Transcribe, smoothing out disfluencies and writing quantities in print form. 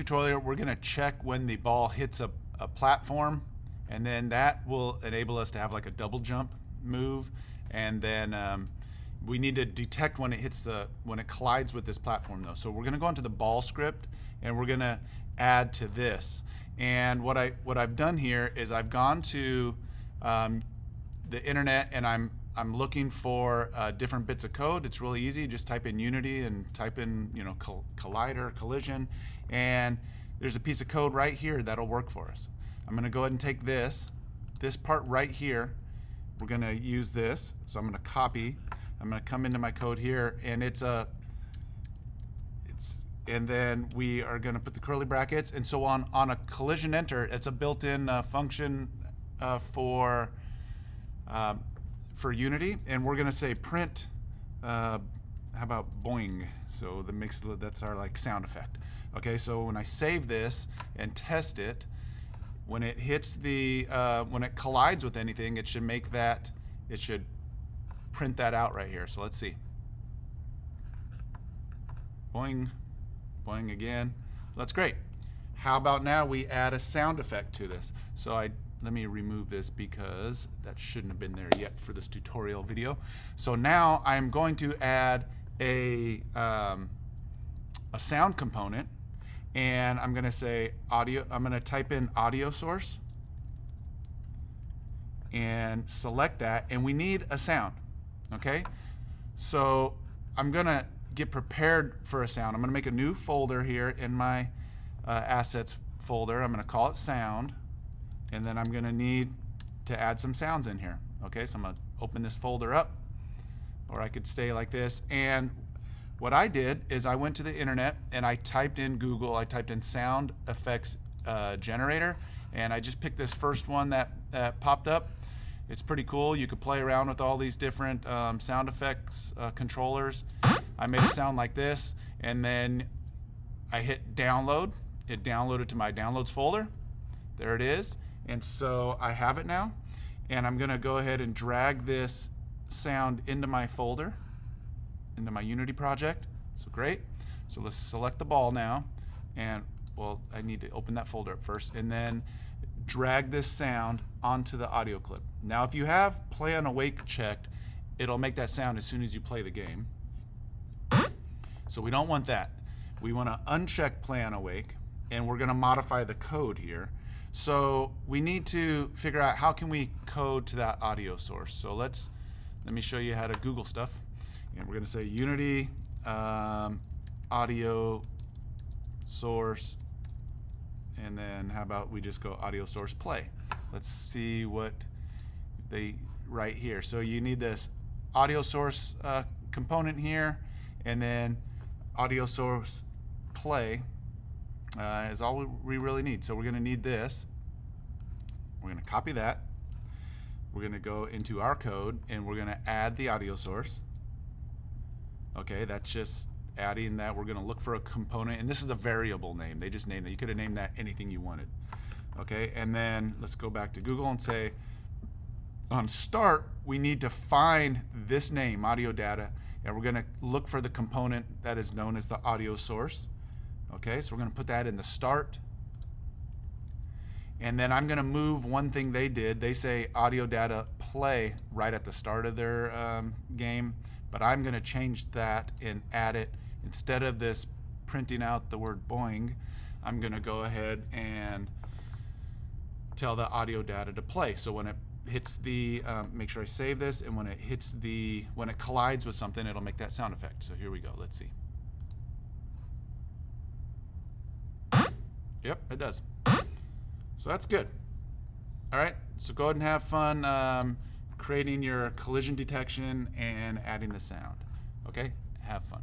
tutorial, we're going to check when the ball hits a platform, and then that will enable us to have like a double jump move, and then we need to detect when it hits when it collides with this platform though. So we're going to go into the ball script and we're going to add to this. And what I've done here is I've gone to the internet and I'm looking for different bits of code. It's really easy. Just type in Unity and type in collider, collision, and there's a piece of code right here that'll work for us. I'm going to go ahead and take this part right here. We're going to use this. So I'm going to copy. I'm going to come into my code here, and and then we are going to put the curly brackets. And so on a collision enter, it's a built-in function for Unity, and we're going to say print. How about boing? So that's our like sound effect. Okay, so when I save this and test it, when it hits when it collides with anything, it should print that out right here. So let's see. Boing, boing again. That's great. How about now we add a sound effect to this? So let me remove this because that shouldn't have been there yet for this tutorial video. So now I'm going to add a sound component, and I'm going to say audio. I'm going to type in audio source and select that, and we need a sound. Okay, so I'm going to get prepared for a sound. I'm going to make a new folder here in my assets folder. I'm going to call it sound, and then I'm going to need to add some sounds in here. Okay, so I'm going to open this folder up, or I could stay like this. And what I did is I went to the internet and I typed in Google. I typed in sound effects generator, and I just picked this first one that popped up. It's pretty cool. You could play around with all these different sound effects controllers. I made it sound like this, and then I hit download. It downloaded to my downloads folder. There it is. And so I have it now, and I'm going to go ahead and drag this sound into my folder, into my Unity project. So great. So let's select the ball now, and well, I need to open that folder up first, and then drag this sound onto the audio clip. Now if you have play on awake checked, it'll make that sound as soon as you play the game. So we don't want that. We want to uncheck play on awake, and we're going to modify the code here. So we need to figure out how can we code to that audio source. So let me show you how to Google stuff. And we're going to say Unity audio source, and then how about we just go audio source play. Let's see what they write here. So you need this audio source component here, and then audio source play is all we really need. So we're going to need this. We're going to copy that. We're going to go into our code, and we're going to add the audio source. Okay, that's just adding that. We're going to look for a component, and this is a variable name. They just named that. You could have named that anything you wanted. Okay, and then let's go back to Google and say on start, we need to find this name, audio data, and we're going to look for the component that is known as the audio source. Okay, so we're going to put that in the start. And then I'm going to move one thing they did. They say audio data play right at the start of their game, but I'm going to change that and add it. Instead of this printing out the word boing, I'm going to go ahead and tell the audio data to play. So when it hits the, make sure I save this, and when it collides with something, it'll make that sound effect. So here we go. Let's see. Yep, it does. So that's good. All right, so go ahead and have fun creating your collision detection and adding the sound. Okay, have fun.